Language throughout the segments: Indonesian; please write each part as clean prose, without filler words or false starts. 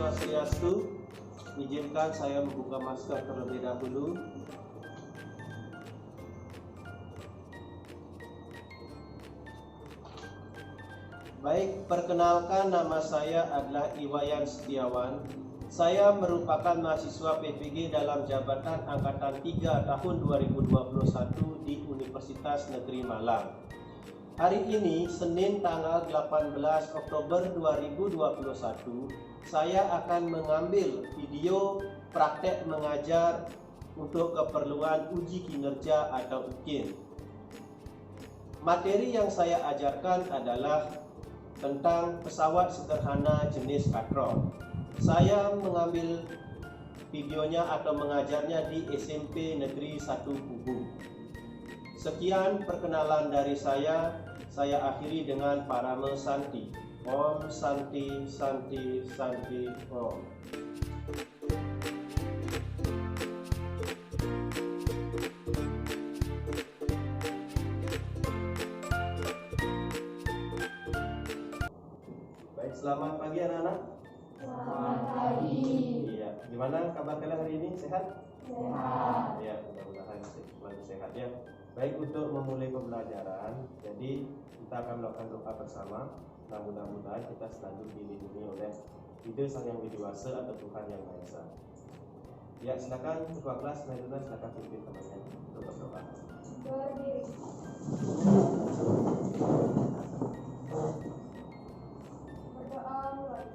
Swastiastu. Izinkan saya membuka masker terlebih dahulu. Baik, perkenalkan, nama saya adalah Iwayan Setiawan. Saya merupakan mahasiswa PPG dalam jabatan Angkatan 3 tahun 2021 di Universitas Negeri Malang. Hari ini, Senin tanggal 18 Oktober 2021, saya akan mengambil video praktek mengajar untuk keperluan uji kinerja atau UKIN. Materi yang saya ajarkan adalah tentang pesawat sederhana jenis Katrol. Saya mengambil videonya atau mengajarnya di SMP Negeri 1 Kubu. Sekian perkenalan dari saya akhiri dengan Parama Santi. Om Santi Santi Santi Om. Baik, selamat pagi anak-anak. Selamat pagi. Iya, gimana kabar kalian hari ini? Sehat? Sehat. Ya, mudah-mudahan selalu sehat ya. Baik, untuk memulai pembelajaran, jadi kita akan melakukan doa bersama. Nah, mudah-mudahan kita selalu dilindungi oleh Ide Sang Yang Widiwasa atau Tuhan Yang Maha Esa. Ya, silakan ketua kelas, silakan pimpin temannya untuk berdoa. Berdiri. Berdoa mulai.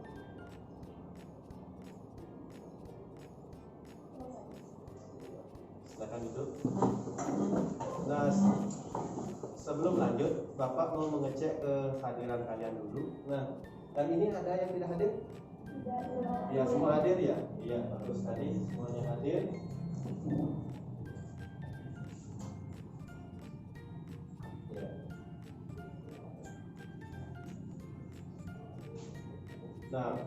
Silakan duduk. Nah, sebelum lanjut, Bapak mau mengecek kehadiran kalian dulu. Nah, dan ini ada yang tidak hadir? Ya, semua hadir ya? Iya, bagus tadi semuanya hadir. Ya. Nah,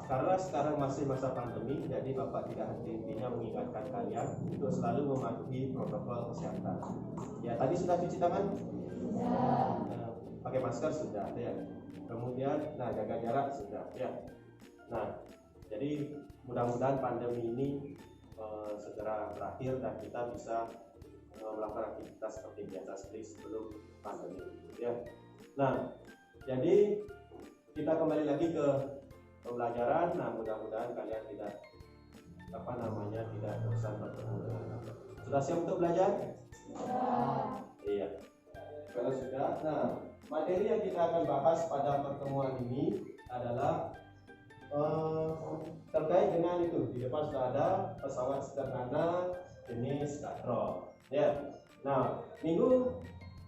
karena sekarang masih masa pandemi, jadi Bapak tidak henti-hentinya mengingatkan kalian untuk selalu mematuhi protokol kesehatan. Ya, tadi sudah cuci tangan? Pakai masker sudah, ya. Kemudian, jaga jarak sudah, ya. Nah, jadi mudah-mudahan pandemi ini segera berakhir dan kita bisa melakukan aktivitas seperti biasa seperti sebelum pandemi, ya. Nah, jadi kita kembali lagi ke pembelajaran. Nah, mudah-mudahan kalian tidak tidak bosan bertemu dengan apa. Sudah siap untuk belajar? Iya. Kalau sudah, nah, materi yang kita akan bahas pada pertemuan ini adalah terkait dengan itu. Di depan sudah ada pesawat sederhana jenis Katrol. Ya. Nah, minggu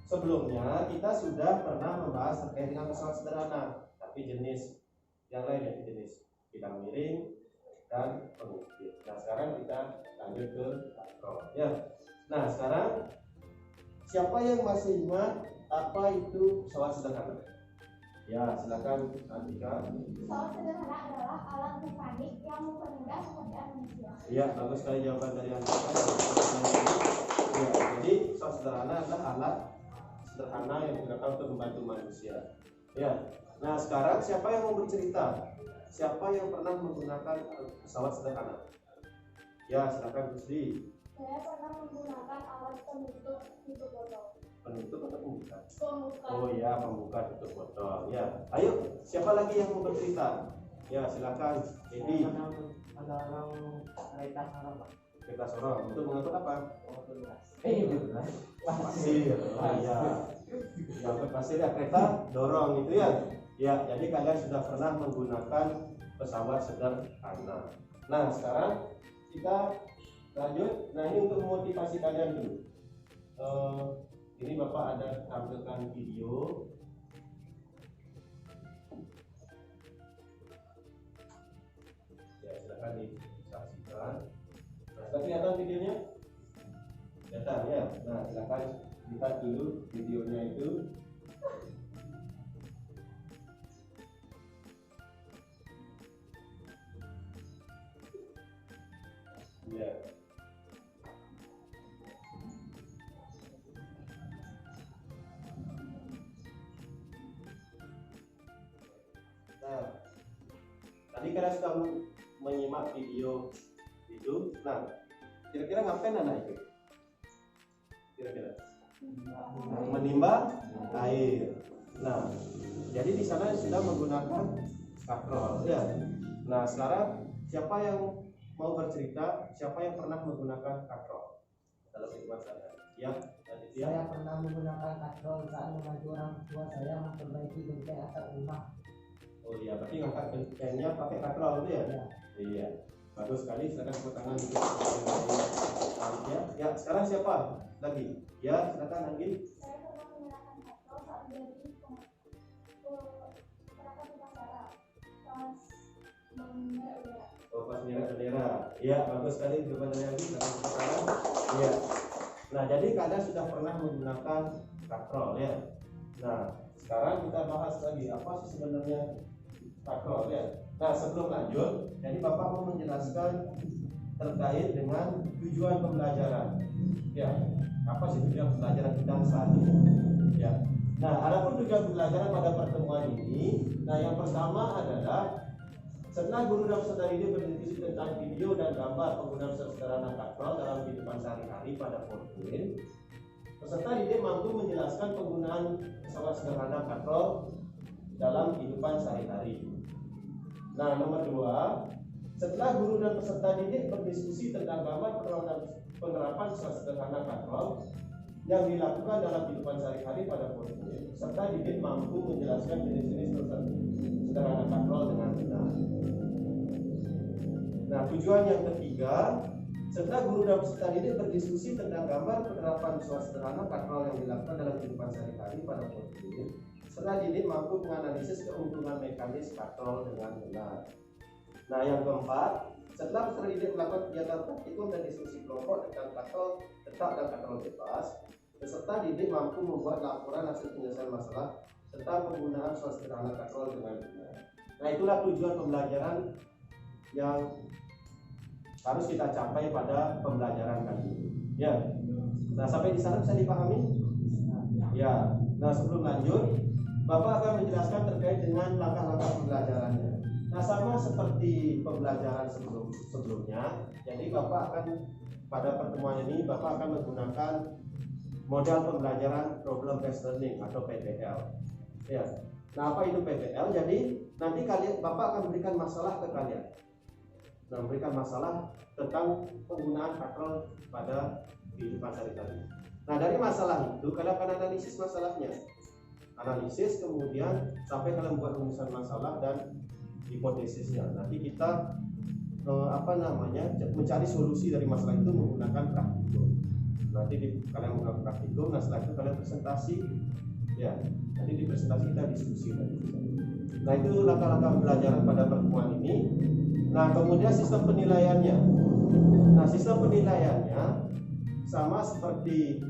sebelumnya kita sudah pernah membahas terkait dengan pesawat sederhana, tapi jenis yang lain, yaitu jenis bidang miring dan pengukir. Nah, sekarang kita lanjut ke Katrol. Ya. Nah, sekarang siapa yang masih ingat apa itu pesawat sederhana? Ya, silakan Antika. Pesawat sederhana adalah alat mekanik yang mempermudah pekerjaan manusia. Iya, bagus sekali jawaban dari Antika. Ya, jadi pesawat sederhana adalah alat sederhana yang digunakan untuk membantu manusia. Ya. Nah, sekarang siapa yang mau bercerita? Siapa yang pernah menggunakan pesawat sederhana? Ya, silakan Gusdi. Saya pernah menggunakan alat penutup tutup botol. Penutup atau pembuka? Pembuka. Oh ya, pembuka tutup botol. Ya, ayo, siapa lagi yang mau bercerita? Ya, silakan. Edi. Ada orang kereta sorong, Pak. Kereta sorong. Untuk mengangkut apa? Pasir. Pasir. Oh iya. Yang pasir ya, kereta dorong itu ya. Ya, jadi kalian sudah pernah menggunakan pesawat sederhana. Nah, sekarang kita lanjut. Nah, ini untuk memotivasi kalian dulu. Ini Bapak ada tampilkan video. Ya, silakan disaksikan. Nah, sudah kelihatan videonya? Kelihatan ya. Nah, silakan lihat dulu videonya itu. Ya. Tadi kalian sudah menyimak video itu. Nah, kira-kira ngapain anak itu? Kira-kira menimba air. Nah, jadi di sana sudah menggunakan katrol ya. Nah, sekarang siapa yang mau bercerita, siapa yang pernah menggunakan katrol dalam kehidupan sehari-hari? Ya, dari dia. Saya pernah menggunakan katrol saat membantu orang tua saya memperbaiki genteng atap rumah. Oh iya, berarti ngangkat gentengnya pakai katrol itu ya? Ya. Iya, bagus sekali. Silakan tepuk tangan untuk ya. Sekarang siapa lagi? Ya, silakan lagi. Saya pernah menggunakan katrol saat menjadi perangkat upacara pas membendera. Oh, pas menyerah bendera. Iya, bagus sekali. Jawaban dari Andi. Silakan tepuk tangan. Iya. Nah, jadi kalian sudah pernah menggunakan katrol ya. Nah, sekarang kita bahas lagi apa sih sebenarnya katrol ya. Nah, sebelum lanjut, jadi Bapak mau menjelaskan terkait dengan tujuan pembelajaran. Ya, apa sih tujuan pembelajaran kita saat ini? Ya. Nah, adapun tujuan pembelajaran pada pertemuan ini, nah yang pertama adalah setelah guru dan peserta didik berdiskusi tentang video dan gambar penggunaan sederhana katrol dalam kehidupan sehari-hari pada PowerPoint, peserta didik mampu menjelaskan penggunaan pesawat sederhana katrol dalam kehidupan sehari-hari. Nah, nomor 2, setelah guru dan peserta didik berdiskusi tentang gambar penerapan pesawat sederhana katrol yang dilakukan dalam kehidupan sehari-hari pada PowerPoint, peserta didik mampu menjelaskan jenis-jenis sederhana katrol dengan benar. Nah, tujuan yang ketiga, setelah guru dan peserta didik berdiskusi tentang gambar penerapan pesawat sederhana katrol yang dilakukan dalam kehidupan sehari-hari pada PowerPoint, peserta didik mampu menganalisis keuntungan mekanis katrol dengan benar. Nah, yang keempat, setelah peserta didik melakukan kegiatan praktikum dan diskusi kelompok tentang katrol tetap dan katrol bebas, peserta didik mampu membuat laporan hasil penyelesaian masalah serta penggunaan pesawat sederhana katrol dengan benar. Nah, itulah tujuan pembelajaran yang harus kita capai pada pembelajaran kali ini. Ya. Nah, sampai di sana bisa dipahami? Ya. Nah, sebelum lanjut, Bapak akan menjelaskan terkait dengan langkah-langkah pembelajarannya. Nah, sama seperti pembelajaran sebelumnya. Jadi Bapak akan pada pertemuan ini Bapak akan menggunakan modal pembelajaran problem based learning atau PBL. Ya. Nah, apa itu PBL? Jadi nanti Bapak akan berikan masalah ke kalian. Nah, memberikan masalah tentang penggunaan katrol pada kehidupan sehari-hari. Nah, dari masalah itu kalian akan analisis masalahnya. Analisis, kemudian sampai kalian buat rumusan masalah dan hipotesisnya. Nanti kita mencari solusi dari masalah itu menggunakan praktikum. Nanti kalian menggunakan praktikum. Nah, setelah itu kalian presentasi. Ya, nanti di presentasi kita diskusi lagi. Nah, itu langkah-langkah pembelajaran pada pertemuan ini. Nah, kemudian sistem penilaiannya. Nah, sistem penilaiannya sama seperti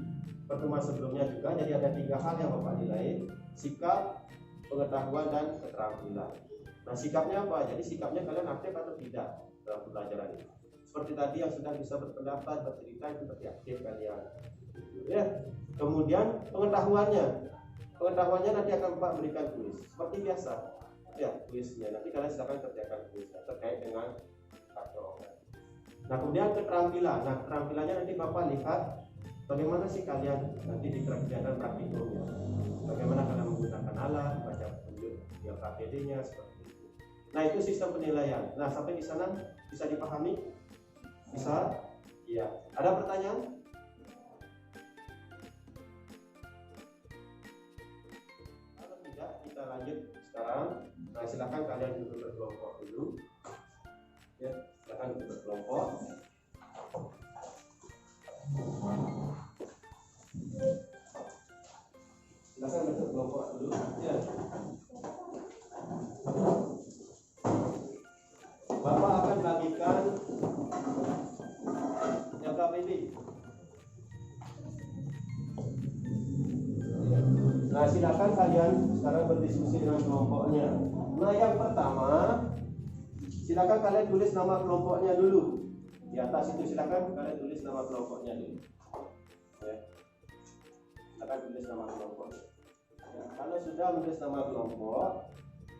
pertemuan sebelumnya juga. Jadi ada 3 hal yang Bapak nilai: sikap, pengetahuan, dan keterampilan. Nah, sikapnya apa? Jadi sikapnya kalian aktif atau tidak dalam pembelajaran ini. Seperti tadi yang sudah bisa berpendapat, bercerita, itu berarti aktif kalian. Ya. Kemudian pengetahuannya nanti akan Bapak berikan kuis seperti biasa. Ya, kuisnya nanti kalian silakan kerjakan kuisnya terkait dengan katrol. Nah, kemudian keterampilan. Nah, keterampilannya nanti Bapak lihat bagaimana sih kalian nanti di kegiatan praktikumnya. Bagaimana kalian menggunakan alat, baca petunjuk yang KPD-nya seperti itu. Nah, itu sistem penilaian. Nah, sampai di sana bisa dipahami? Bisa? Iya. Ada pertanyaan? Kalau tidak, kita lanjut sekarang. Nah, silakan kalian duduk berkelompok dulu. Ya, silakan duduk berkelompok. Silakan duduk berkelompok dulu. Ya. Bapak akan bagikan yang KPD. Nah, silakan kalian sekarang berdiskusi dengan kelompoknya. Nah, yang pertama, silakan kalian tulis nama kelompoknya dulu. Di atas itu silakan kalian tulis nama kelompoknya dulu. Ya. Silakan tulis nama kelompoknya. Ya, kalau sudah menulis nama kelompok,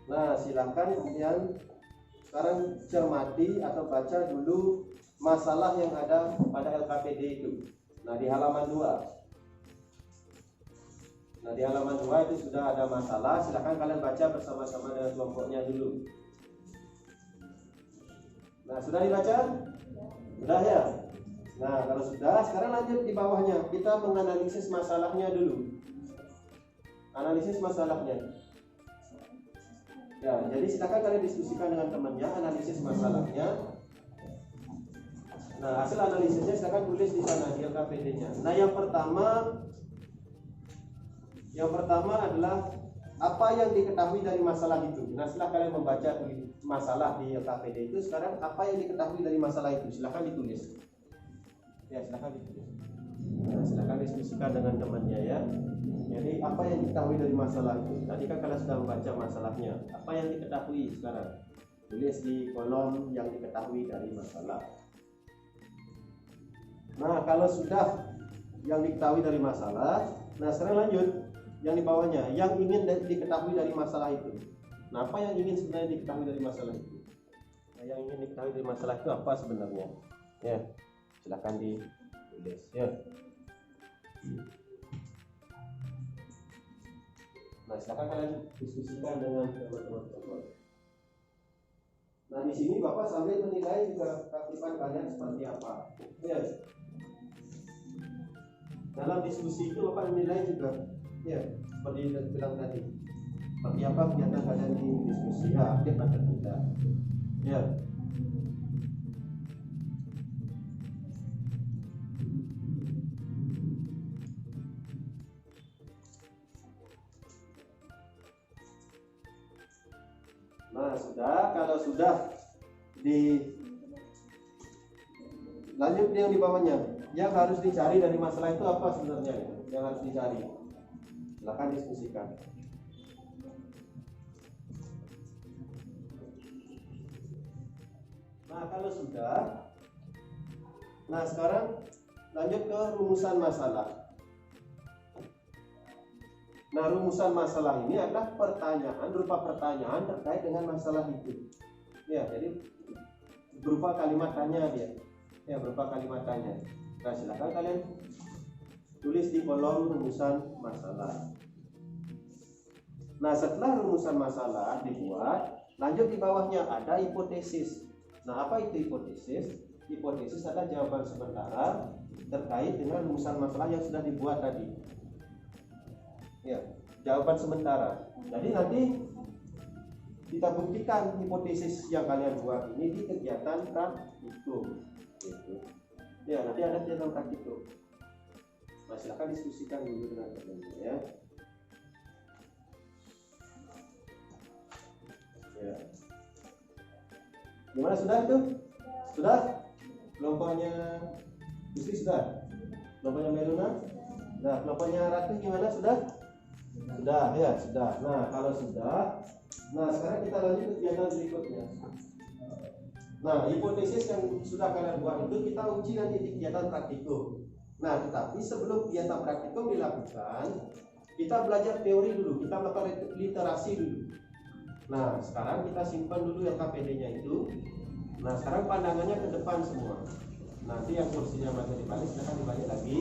nah silakan kemudian sekarang cermati atau baca dulu masalah yang ada pada LKPD itu. Nah, di halaman 2. Nah, di halaman 2 itu sudah ada masalah. Silakan kalian baca bersama-sama dengan kelompoknya dulu. Nah, sudah dibaca? Sudah ya? Nah, kalau sudah, sekarang lanjut di bawahnya. Kita menganalisis masalahnya dulu. Analisis masalahnya. Ya, jadi silakan kalian diskusikan dengan temannya, analisis masalahnya. Nah, hasil analisisnya silakan tulis di sana di LKPD-nya. Nah, yang pertama adalah apa yang diketahui dari masalah itu. Nah, setelah kalian membaca masalah di LKPD itu, sekarang apa yang diketahui dari masalah itu? Silakan ditulis. Ya, silakan ditulis. Nah, silakan diskusikan dengan temannya ya. Jadi apa yang diketahui dari masalah itu? Tadi kan kalian sudah membaca masalahnya. Apa yang diketahui sekarang? Tulis di kolom yang diketahui dari masalah. Nah, kalau sudah yang diketahui dari masalah, nah sekarang lanjut yang di bawahnya, yang ingin diketahui dari masalah itu. Nah, apa yang ingin sebenarnya diketahui dari masalah itu? Nah, yang ingin diketahui dari masalah itu apa sebenarnya? Ya, silakan ditulis ya. Nah, silakan kalian diskusikan dengan teman-teman. Nah, di sini Bapak sambil menilai juga keaktifan kalian seperti apa. Ya. Dalam diskusi itu Bapak menilai juga, ya, seperti yang bilang tadi. Seperti apa kegiatan kalian di diskusi, ya, aktif atau tidak. Ya. Nah, kalau sudah lanjut yang di bawahnya, yang harus dicari dari masalah itu apa sebenarnya? Yang harus dicari, silakan diskusikan. Nah, kalau sudah, nah sekarang lanjut ke rumusan masalah. Nah, rumusan masalah ini adalah berupa pertanyaan terkait dengan masalah itu. Ya, jadi berupa kalimat tanya dia. Ya, berupa kalimat tanya. Nah, silakan kalian tulis di kolom rumusan masalah. Nah, setelah rumusan masalah dibuat, lanjut di bawahnya ada hipotesis. Nah, apa itu hipotesis? Hipotesis adalah jawaban sementara terkait dengan rumusan masalah yang sudah dibuat tadi. Ya, jawaban sementara. Jadi nanti kita buktikan hipotesis yang kalian buat ini di kegiatan praktikum. Gitu. Ya, nanti ada kegiatan praktikum. Nah, silakan diskusikan dulu dengan teman-teman ya. Ya. Gimana, sudah itu? Sudah? Kelompoknya Gusti sudah? Kelompoknya Meluna? Nah, kelompoknya Ratu gimana, sudah? Sudah, ya sudah. Nah, kalau sudah, nah sekarang kita lanjut ke kegiatan berikutnya. Nah, hipotesis yang sudah kalian buat itu kita uji nanti di kegiatan praktikum. Nah, tetapi sebelum kegiatan praktikum dilakukan, kita belajar teori dulu, kita melakukan literasi dulu. Nah, sekarang kita simpan dulu LKPD-nya itu. Nah, sekarang pandangannya ke depan semua. Nanti yang kursinya masih dibalik, silahkan dibalik lagi.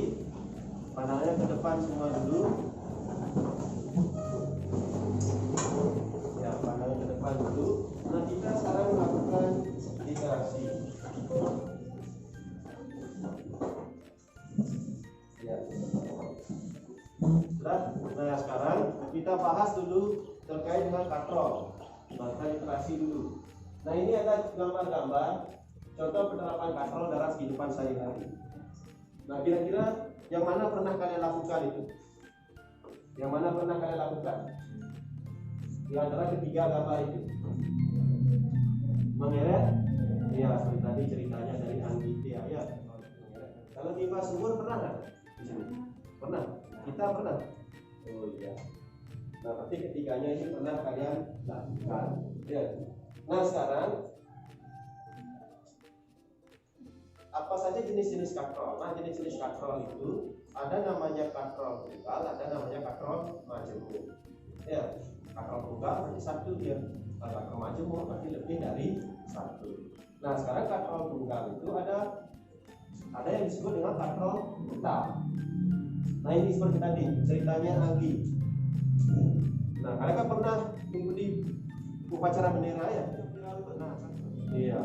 Pandangannya ke depan semua dulu. Ya, pandangan ke depan dulu. Nah, kita sekarang melakukan literasi. Ya. Nah, sekarang kita bahas dulu terkait dengan katrol. Bahasa literasi dulu. Nah, ini ada gambar-gambar contoh penerapan katrol dalam kehidupan sehari-hari. Nah, kira-kira yang mana pernah kalian lakukan itu? Yang mana pernah kalian lakukan? Di antara ketiga gambar itu. Mengeret? Ya, seperti tadi ceritanya dari Anggita ya. Kalau timba sumur pernah nggak? Di sini? Pernah? Kita pernah? Oh iya. Nah, berarti ketiganya ini pernah kalian lakukan. Ya. Nah, sekarang apa saja jenis-jenis katrol? Nah, jenis-jenis katrol itu ada namanya katrol tunggal, ada namanya katrol majemuk. Ya, katrol tunggal berarti satu dia. Kalau katrol majemuk berarti lebih dari 1. Nah sekarang katrol tunggal itu ada yang disebut dengan katrol tetap. Nah ini seperti tadi ceritanya Anggi. Nah kalian kan pernah mengikuti upacara bendera ya? Nah, iya.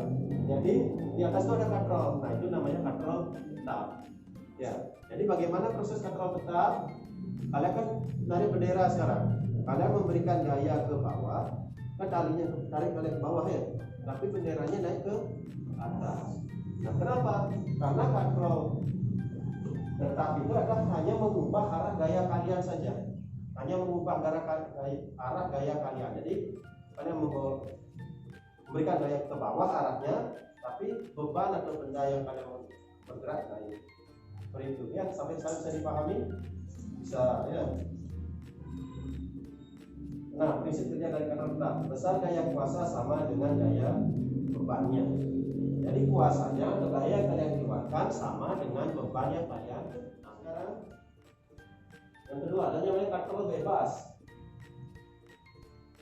Jadi di atas itu ada katrol. Nah itu namanya katrol tetap. Ya. Jadi bagaimana proses katrol tetap? Kalian kan narik bendera sekarang. Kalian memberikan gaya ke bawah, kan talinya tarik kalian ke bawah ya. Tapi benderanya naik ke atas. Nah kenapa? Karena katrol tetap itu adalah hanya mengubah arah gaya kalian saja. Hanya mengubah arah gaya kalian. Jadi kalian memberikan gaya ke bawah arahnya, tapi beban atau benda yang kalian bergerak naik. Seperti itu ya, sampai sana bisa dipahami? Bisa ya. Nah, prinsip kerja dari katrol tetap, besar gaya kuasa sama dengan gaya bebannya. Jadi kuasanya atau gaya yang kalian keluarkan sama dengan beban yang kalian. Nah, sekarang yang kedua ada namanya katrol bebas.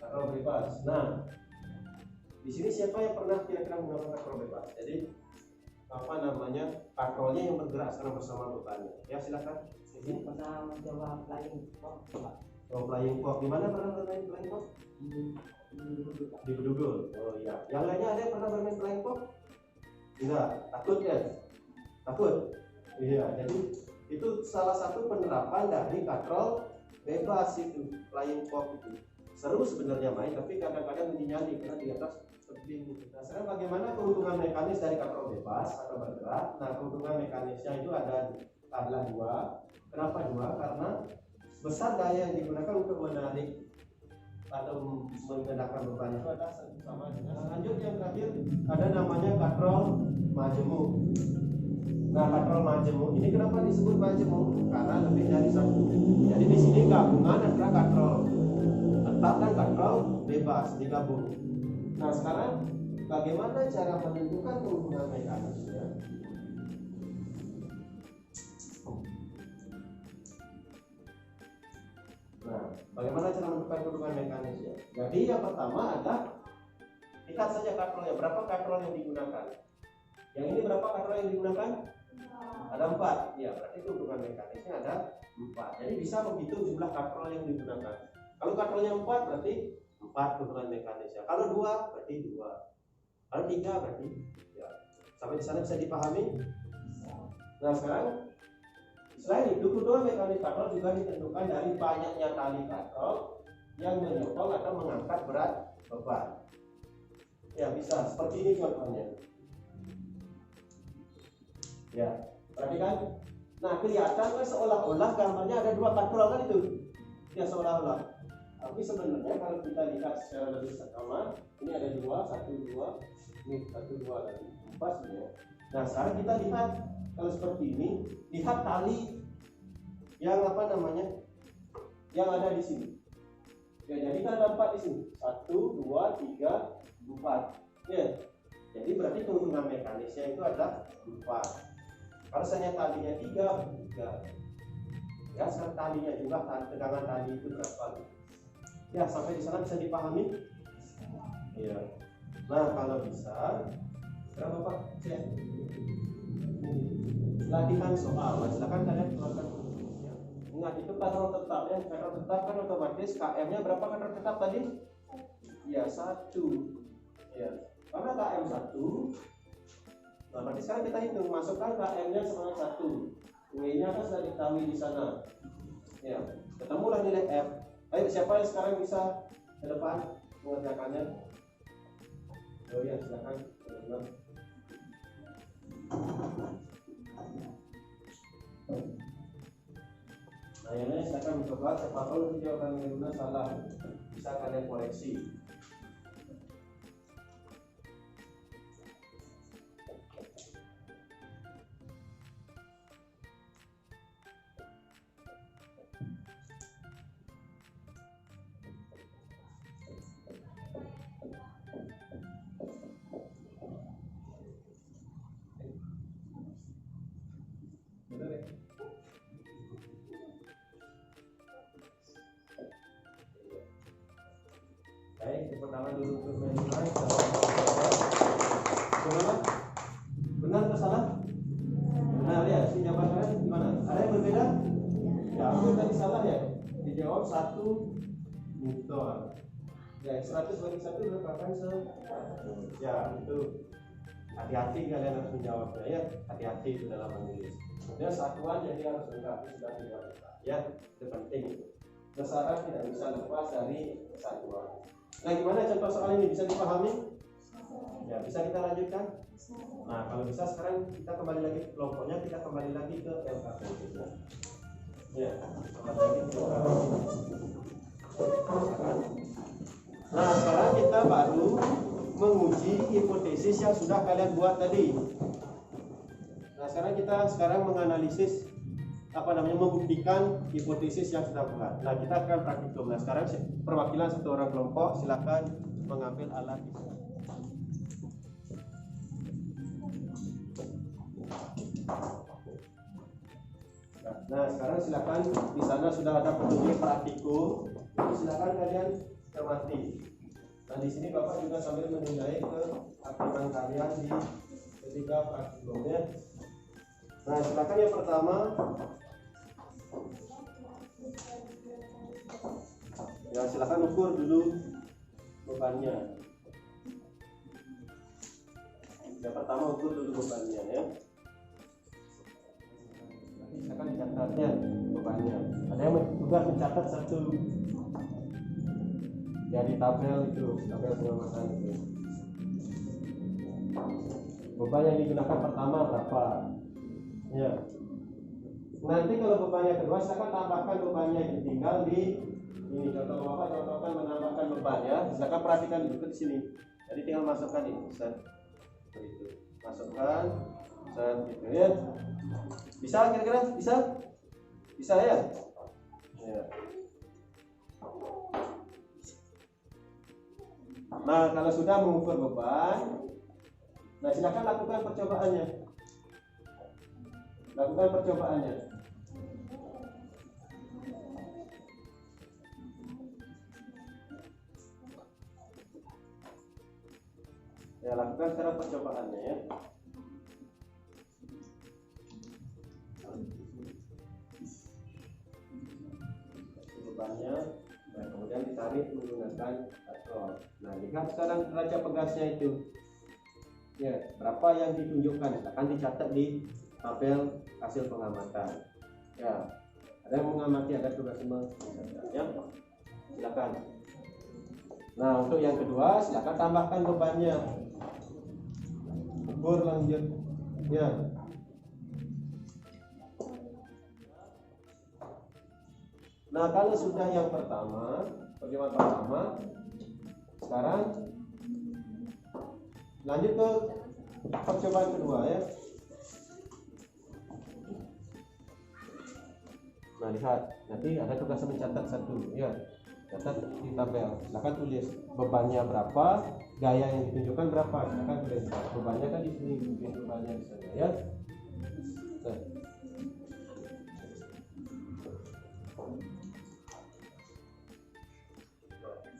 Katrol bebas. Nah, di sini siapa yang pernah kira-kira menggunakan katrol bebas? Jadi apa namanya, katrolnya yang bergerak sekarang bersama bebannya. Ya silakan. Di sini Pernah mencoba flying fox, Pak. Oh, flying fox. Di mana pernah bermain flying fox? Di Bedugul. Oh iya. Yang lainnya ada yang pernah bermain flying fox? Tidak. Takut ya? Takut. Iya. Jadi itu salah satu penerapan dari katrol bebas itu, flying fox itu. Seru sebenarnya main, tapi kadang-kadang menyinyalir karena di atas tebing. Nah, sekarang bagaimana keuntungan mekanis dari katrol bebas atau bergerak? Nah, keuntungan mekanisnya itu adalah dua. Kenapa dua? Karena besar daya yang digunakan untuk menarik atau menggerakkan beban itu adalah sama dengan. Lanjut yang terakhir ada namanya katrol majemuk. Nah, katrol majemuk ini kenapa disebut majemuk? Karena lebih dari satu. Jadi di sini gabungan antara katrol tetap dan katrol bebas digabung. Nah, sekarang bagaimana cara menentukan keuntungan mekanisnya? Nah, bagaimana cara menentukan keuntungan mekanisnya? Jadi yang pertama adalah lihat saja katrolnya, berapa katrol yang digunakan. Yang ini berapa katrol yang digunakan? Ada 4. Ya, berarti keuntungan mekanisnya ada 4. Jadi bisa menghitung jumlah katrol yang digunakan. Kalau katrolnya 4 berarti 4 keuntungan mekanisnya. Kalau 2 berarti 2. Kalau 3 berarti ya. Sampai di sana bisa dipahami? Nah, sekarang selain itu keuntungan mekanis katrol juga ditentukan dari banyaknya tali katrol yang menyokong atau mengangkat berat beban. Ya, bisa seperti ini contohnya. Ya, perhatikan. Nah, kelihatan kan seolah-olah gambarnya ada 2 katrol kan itu. Ya, seolah-olah. Tapi sebenarnya kalau kita lihat secara lebih seksama, ini ada 2, 1, 2, ini 1, 2 lagi, 4 sebenarnya. Nah, sekarang kita lihat kalau seperti ini, lihat tali yang apa namanya, yang ada di sini. Ya, jadi kan ada 4 di sini. 1, 2, 3, 4. Ya. Jadi berarti keuntungan mekanisnya itu ada 4. Kalau misalnya talinya 3. Ya, sekarang talinya juga tegangan tali itu berapa? Ya, sampai di sana bisa dipahami? Iya. Nah, kalau bisa, sekarang Bapak cek latihan soal. Silakan kalian keluarkan. Ingat itu katrol tetap ya. Katrol tetap kan otomatis KM-nya berapa katrol tetap tadi? Ya, 1. Ya. Karena KM 1. Nah, berarti sekarang kita hitung, masukkan KM-nya sebanyak 1. W-nya kan sudah diketahui di sana. Ya, ketemulah nilai F. Ayo, siapa yang sekarang bisa ke depan mengerjakannya? Oh ya, silakan. Nah, ini silakan mencoba. Siapa tahu nanti jawaban Miruna salah, bisa kalian koreksi. untuk menilai gimana? Benar atau salah? Benar ya. Si jawabannya gimana? Ada yang berbeda? Ya, aku tadi salah ya. Dijawab 1 Newton. Ya, 100 bagi 1 merupakan 100. Ya, itu hati-hati kalian harus menjawabnya ya. Hati-hati itu dalam menulis. Dia satuan jadi harus lengkap, sudah dijawab ya. Itu penting. Besaran tidak bisa lepas dari satuan. Nah, gimana contoh soal ini bisa dipahami? Ya, bisa kita lanjutkan. Nah, kalau bisa sekarang kita kembali lagi ke kelompoknya, kita kembali lagi ke LKP. Ya, kembali lagi ke LKP. Nah, sekarang kita baru menguji hipotesis yang sudah kalian buat tadi. Nah, sekarang kita menganalisis membuktikan hipotesis yang sudah buat. Nah, kita akan praktikum. Nah, sekarang perwakilan satu orang kelompok silakan mengambil alat di sana. Nah, sekarang silakan di sana sudah ada petunjuk praktikum. Silakan kalian cermati. Nah, di sini Bapak juga sambil menilai keaktifan kalian di ketika praktikumnya. Nah, silakan yang pertama. Ya, silakan ukur dulu bebannya. Yang pertama ukur dulu bebannya ya. Silakan dicatatnya bebannya. Ada yang juga mencatat satu ya di tabel itu, tabel pengamatan itu. Beban yang digunakan pertama berapa? Ya. Nanti kalau bebannya kedua, silakan tambahkan bebannya ini. Tinggal di ini contoh Bapak contohkan menambahkan beban ya. Silakan perhatikan dulu di sini. Jadi tinggal masukkan ini, set. Begitu. Masukkan, set gitu ya. Bisa kira-kira? Bisa? Bisa ya? Ya. Nah, kalau sudah mengukur beban, nah silakan lakukan percobaannya. Lakukan percobaannya. Ya, lakukan secara percobaannya ya. Bebannya, nah kemudian ditarik menggunakan katrol. Nah, lihat sekarang neraca pegasnya itu. Ya, berapa yang ditunjukkan? Akan dicatat di tabel hasil pengamatan. Ya, ada yang mengamati, ada tugas ya. Silakan. Nah, untuk yang kedua, silakan tambahkan bebannya. Ukur lanjut. Ya. Nah, kalau sudah yang pertama, percobaan pertama, sekarang lanjut ke percobaan kedua ya. Nah, lihat, nanti ada tugas mencatat satu ya. Catat di tabel. Silakan tulis bebannya berapa, gaya yang ditunjukkan berapa. Silakan tulis bebannya kan di sini, bebannya di sana ya. Nah.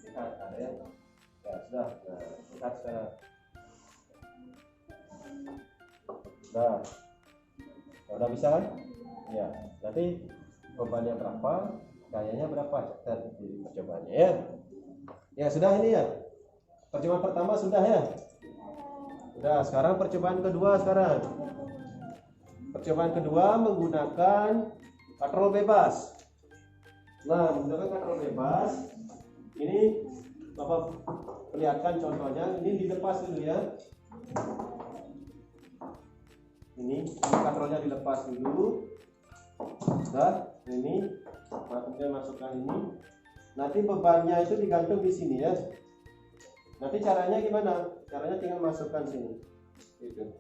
Lihat ada ya. Ya sudah. Nah, lihat sekarang. Sudah bisa kan? Ya. Nanti bebannya berapa, gayanya berapa, catat di percobaannya ya. Ya sudah ini ya. Percobaan pertama sudah ya. Sudah, sekarang percobaan kedua sekarang. Percobaan kedua menggunakan katrol bebas. Nah, menggunakan katrol bebas. Ini Bapak perlihatkan contohnya. Ini dilepas dulu ya. Ini katrolnya dilepas dulu. Sudah, ini kemudian masukkan ini. Nanti bebannya itu digantung di sini ya. Nanti caranya gimana? Caranya tinggal masukkan sini, gitu.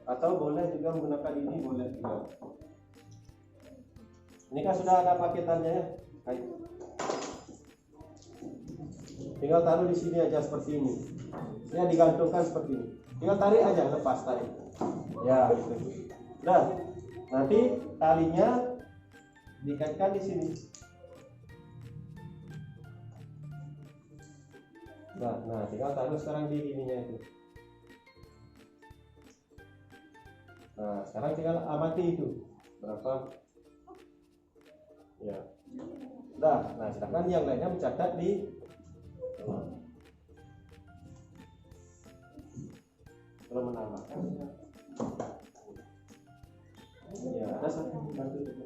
Atau boleh juga menggunakan ini, boleh juga. Ini kan sudah ada paketannya ya. Tinggal taruh di sini aja seperti ini. Ini digantungkan seperti ini. Tinggal tarik aja, lepas tarik. Ya, gitu. Nah, nanti talinya dikaitkan di sini. Nah, tinggal taruh sekarang di ininya itu. Nah, sekarang tinggal amati itu berapa. Ya. Nah, sedangkan yang lainnya mencatat di kalau menambahkan ya ada satu bantu itu.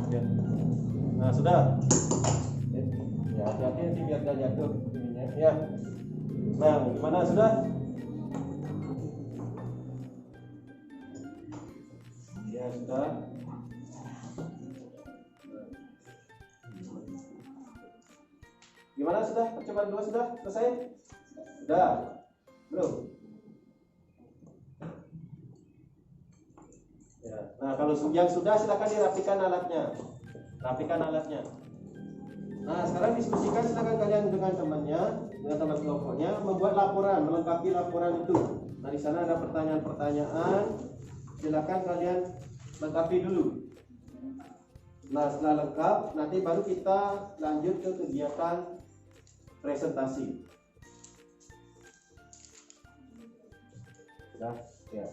Ya. Nah, sudah. Ya, hati-hati nanti biar tidak jatuh ininya. Ya. Nah, gimana sudah? Ya, sudah. Gimana sudah? Percobaan 2 sudah selesai? Sudah. Belum? Ya. Nah, kalau yang sudah silakan dirapikan alatnya. Rapikan alatnya. Nah, sekarang diskusikan silakan kalian dengan temannya, dengan teman kelompoknya membuat laporan, melengkapi laporan itu. Nah, di sana ada pertanyaan-pertanyaan. Silakan kalian lengkapi dulu. Nah, setelah lengkap, nanti baru kita lanjut ke kegiatan presentasi. Sudah? Ya.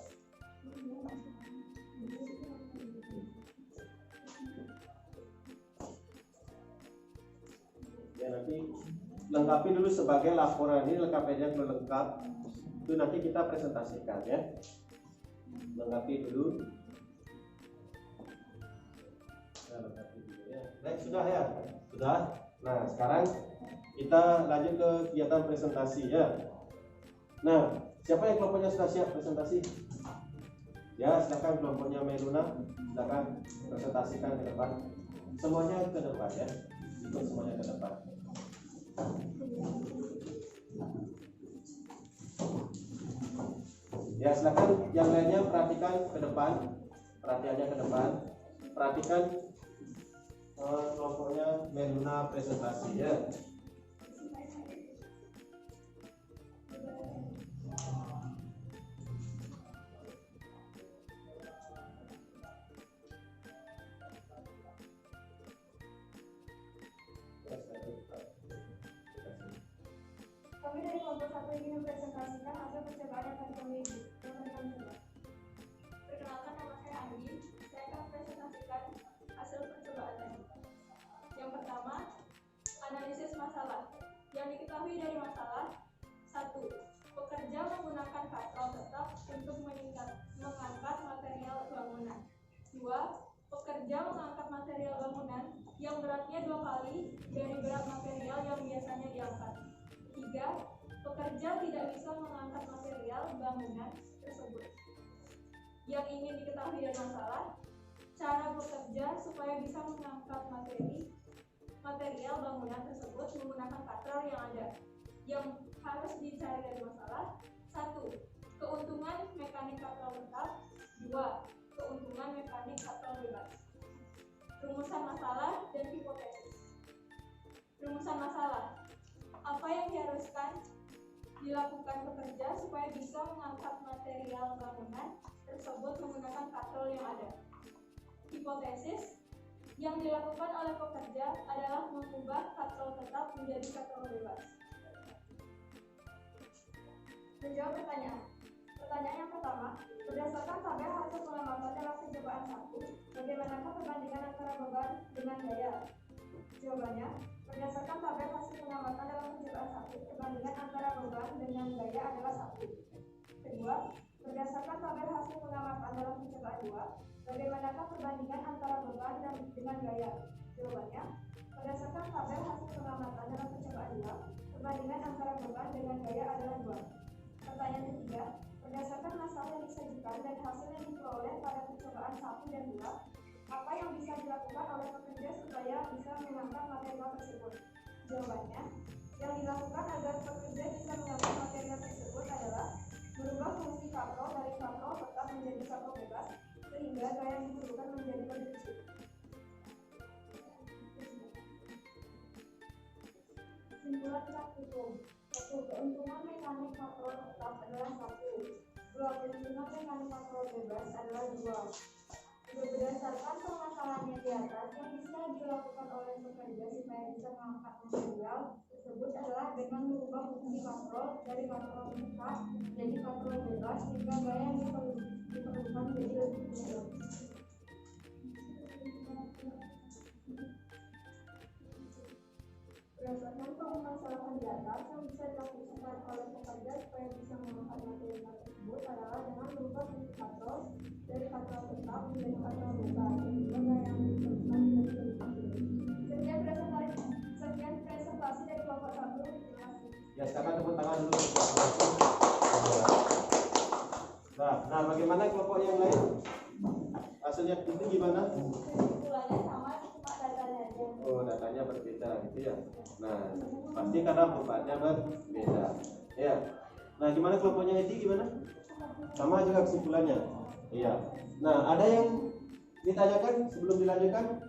Ya, nanti lengkapi dulu sebagai laporan. Ini lengkap aja, kalau lengkap itu nanti kita presentasikan ya. Lengkapi dulu. Nah, lengkapi dulu ya. Baik, sudah ya? Sudah. Nah, sekarang kita lanjut ke kegiatan presentasi ya. Nah, siapa yang kelompoknya sudah siap presentasi? Ya, silakan kelompoknya Meluna, silakan presentasikan ke depan. Semuanya ke depan ya. Ikut semuanya ke depan. Ya, silakan yang lainnya perhatikan ke depan. Perhatiannya ke depan. Perhatikan kelompoknya Meluna presentasi ya. Kami dari kelompok 1 ingin mempresentasikan hasil percobaan yang akan kami buat. Perkenalkan, nama saya Andi. Saya akan mempresentasikan hasil percobaan tadi. Yang pertama, analisis masalah. Yang diketahui dari masalah: 1. Pekerja menggunakan katrol tetap untuk mengangkat material bangunan. 2. Pekerja mengangkat material bangunan yang beratnya 2 kali dari berat material yang biasanya diangkat. 3. Pekerja tidak bisa mengangkat material bangunan tersebut. Yang ingin diketahui dari masalah: cara bekerja supaya bisa mengangkat material bangunan tersebut menggunakan katrol yang ada. Yang harus dicari dari masalah: 1. Keuntungan mekanik katrol tetap. 2. Keuntungan mekanik katrol bebas. Rumusan masalah dan hipotesis. Rumusan masalah: apa yang diharuskan dilakukan pekerja supaya bisa mengangkat material bangunan tersebut menggunakan katrol yang ada. Hipotesis: yang dilakukan oleh pekerja adalah mengubah katrol tetap menjadi katrol bebas. Menjawab pertanyaan. Pertanyaan yang pertama: berdasarkan tabel hasil pengamatan dalam percobaan 1, bagaimanakah perbandingan antara beban dengan gaya? Jawabannya: berdasarkan tabel hasil pengamatan dalam percobaan 1, perbandingan antara beban dengan gaya adalah 1. Kedua, berdasarkan tabel hasil pengamatan dalam percobaan 2, bagaimanakah perbandingan antara beban dengan gaya? Jawabannya: berdasarkan tabel hasil pengamatan dalam percobaan 2, perbandingan antara beban dengan gaya adalah 2. Pertanyaan ketiga, berdasarkan masalah yang disajikan dan hasil yang diperoleh pada percobaan 1 dan 2, apa yang bisa dilakukan oleh pekerja supaya bisa mengangkat material tersebut? Jawabannya: yang dilakukan agar pekerja bisa mengangkat material tersebut adalah merubah fungsi katrol dari katrol tetap menjadi katrol bebas, sehingga gaya yang diperlukan menjadi lebih kecil. Kesimpulan praktikum. Keuntungan mekanik katrol tetap adalah 1. Keuntungan mekanik katrol bebas adalah 2. Berdasarkan permasalahan yang di atas, yang bisa dilakukan oleh pekerja supaya bisa mengangkat material tersebut adalah dengan mengubah fungsi katrol dari katrol tetap jadi katrol bebas sehingga gaya yang diperlukan jadi lebih kecil. Berdasarkan permasalahan di atas, yang bisa dilakukan oleh pekerja supaya bisa mengangkat material tersebut adalah dengan mengubah fungsi katrol dari katrol tetap menjadi katrol bebas sehingga gaya yang diperlukan jadi lebih kecil. Sekian presentasi dari kelompok 1. Terima kasih. Ya, sekarang tepuk tangan dulu. Nah, bagaimana kelompok yang lain? Hasilnya itu gimana? Kesimpulannya sama, cuma datanya aja. Oh, datanya berbeda gitu ya. Nah, pasti karena bebannya berbeda. Ya. Nah, gimana kelompoknya Edi gimana? Sama juga kesimpulannya. Iya. Nah, ada yang ditanyakan sebelum dilanjutkan?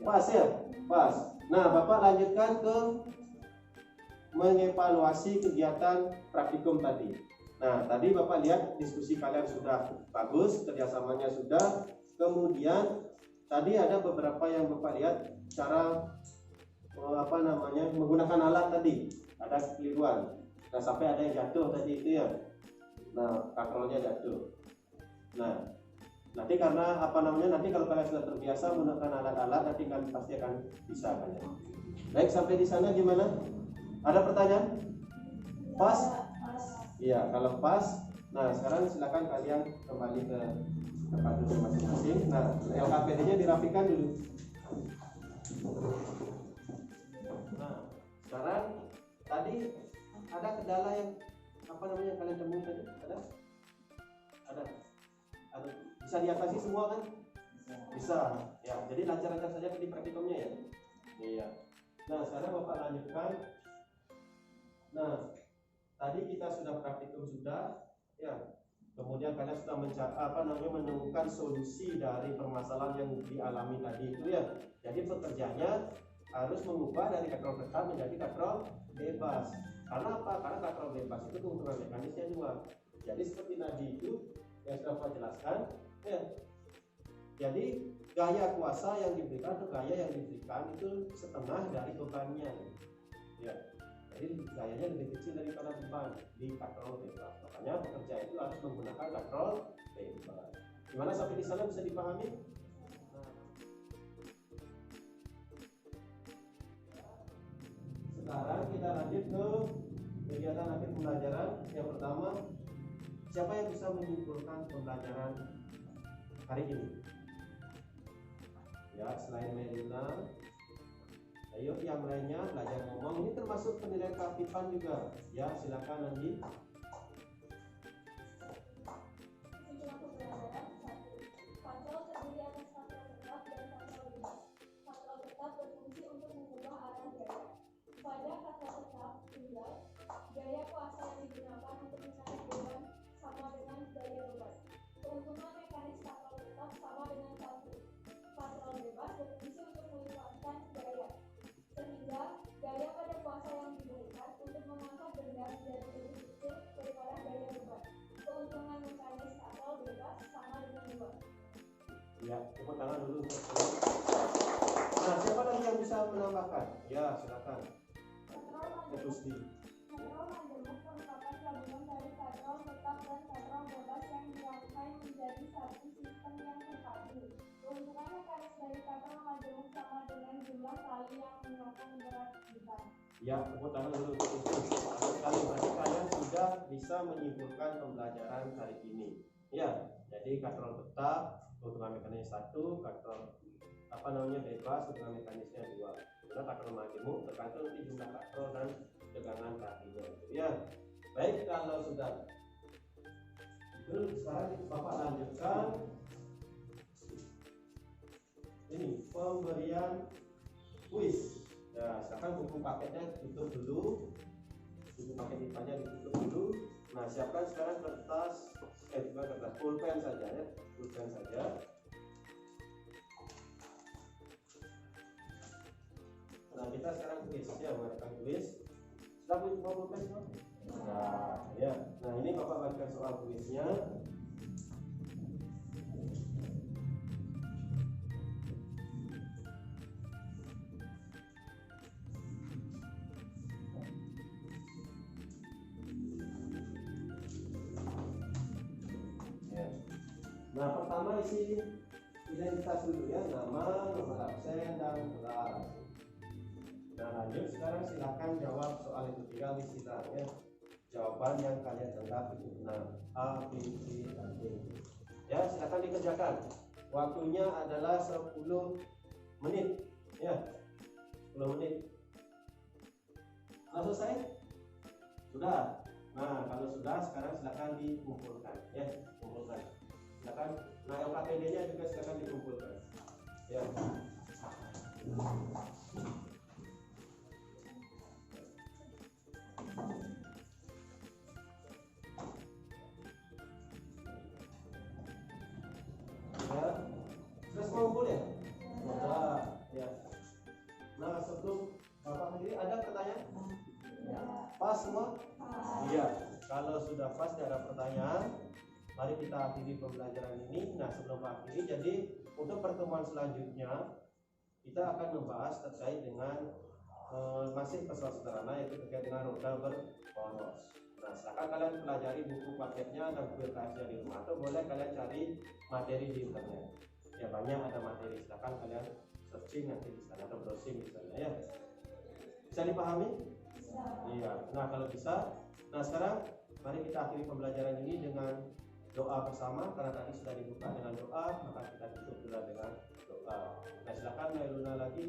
Pas ya? Pas. Nah, Bapak lanjutkan ke mengevaluasi kegiatan praktikum tadi. Nah, tadi Bapak lihat diskusi kalian sudah bagus, kerjasamanya sudah. Kemudian tadi ada beberapa yang Bapak lihat cara menggunakan alat tadi. Ada kekeliruan. Nah, sampai ada yang jatuh tadi itu ya. Nah, katrolnya jatuh. Nah, nanti karena nanti kalau kalian sudah terbiasa menggunakan alat-alat, nanti kan pasti akan bisa kan ya. Baik, sampai di sana gimana? Ada pertanyaan? Pas? Iya, kalau pas. Nah, sekarang silakan kalian kembali ke tempat duduk masing-masing. Nah, LKPD-nya dirapikan dulu. Nah, sekarang tadi ada kendala yang kalian temui tadi? Ada? Bisa diatasi semua kan? Bisa. Ya, jadi lancar-lancar saja tadi praktikumnya ya. Iya. Nah, sekarang Bapak lanjutkan. Nah, tadi kita sudah praktikum sudah, ya. Kemudian kalian sudah menemukan solusi dari permasalahan yang dialami tadi itu ya. Jadi pekerjanya harus mengubah dari katrol tetap menjadi katrol bebas. Karena apa? Karena katrol bebas itu keuntungan mekanisnya 2. Jadi seperti tadi itu yang sudah Pak jelaskan, ya. Jadi gaya kuasa yang diberikan atau gaya yang diberikan itu setengah dari bebannya, ya. Jadi gayanya lebih kecil daripada beban di katrol bebas. Makanya pekerja itu harus menggunakan katrol bebas. Gimana sampai di sana bisa dipahami? Sekarang kita lanjut ke kegiatan akhir pembelajaran. Yang pertama, siapa yang bisa menyimpulkan pembelajaran hari ini? Ya, selain Melina, ayo yang lainnya belajar ngomong. Ini termasuk penilaian keaktifan juga. Ya, silakan Andi. Kesimpulan pembelajaran 1. Katrol terdiri atas katrol tetap dan katrol bebas. Katrol tetap berfungsi untuk mengubah arah gaya. Pada katrol tetap tunggal, gaya kuasa yang digunakan untuk mencari beban sama dengan gaya bebas. Keuntungan mekanis katrol tetap sama dengan 1. Katrol bebas berfungsi untuk melibatkan gaya, sehingga gaya pada kuasa yang diberikan untuk mengangkat benda menjadi lebih kecil daripada gaya bebas. Keuntungan mekanis katrol bebas sama dengan 2. Ya, tepuk tangan dulu. Nah, siapa lagi yang bisa menambahkan? Ya, silakan. Ketusti. Katrol majemuk merupakan gabungan dari katrol tetap dan katrol bebas yang dirangkai menjadi satu sistem yang terpadu. Keuntungan mekanis dari katrol majemuk sama dengan jumlah tali yang menyokong berat beban. Ya, tepuk tangan dulu. Bagus sekali, berarti kalian sudah bisa menyimpulkan pembelajaran hari ini. Ya, jadi katrol tetap, keuntungan mekanisnya 1, katrol bebas, keuntungan mekanisnya 2. Kemudian katrol majemuk tergantung nanti jumlah katrol dan tegangan kakinya. Ya, baik, kalau sudah itu sekarang Bapak lanjutkan ini pemberian kuis. Ya, silakan buku paketnya ditutup dulu, buku paket IPA-nya ditutup dulu. Nah, siapkan sekarang kertas pulpen saja ya, pulpen saja. Nah, kita sekarang kuis ya, mengadakan kuis. Sudah dikumpulkan semua? Nah, ya. Nah, ini Bapak bagikan soal tulisnya. Nah, pertama isi identitas dulu ya, nama, nomor absen, dan kelas. Nah, lanjut sekarang silahkan jawab soal itu, tinggal isi ya. Jawaban yang kalian anggap itu benar. A, B, C, dan D. Ya, silahkan dikerjakan. Waktunya adalah 10 menit. Ya, 10 menit. Sudah selesai? Sudah. Nah, kalau sudah, sekarang silahkan dikumpulkan. Ya, kumpulkan. Silakan. Nah, LKPD-nya juga silakan dikumpulkan. Ya. Ya. Sudah semua kumpul ya? Sudah. Ya. Nah, sebelum Bapak sendiri ada pertanyaan? Pas semua? Iya. Kalau sudah pas tidak ada pertanyaan, mari kita akhiri pembelajaran ini. Nah, sebelum akhiri, jadi untuk pertemuan selanjutnya kita akan membahas terkait dengan masih pesawat sederhana, yaitu terkait dengan roda berporos. Nah, silakan kalian pelajari buku paketnya dan buku LKS di rumah, atau boleh kalian cari materi di internet. Ya, banyak ada materi, silakan kalian searching nanti di sana atau browsing di sana ya. Bisa dipahami? Iya. Nah, kalau bisa, nah sekarang mari kita akhiri pembelajaran ini dengan doa bersama, karena tadi sudah dibuka dengan doa, maka kita tutup juga dengan doa. Nah, silakan Nailuna lagi,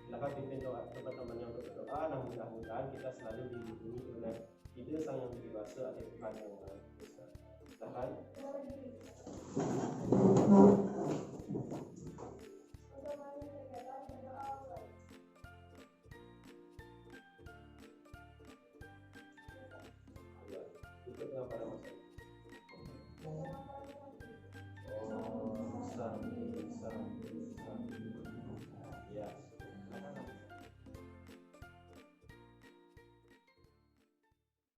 silakan pimpin doa teman-temannya untuk berdoa. Nah, mudah-mudahan kita selalu dilindungi oleh ide Sang Yang Widi Wasa atau Tuhan Yang Maha Esa. Silakan.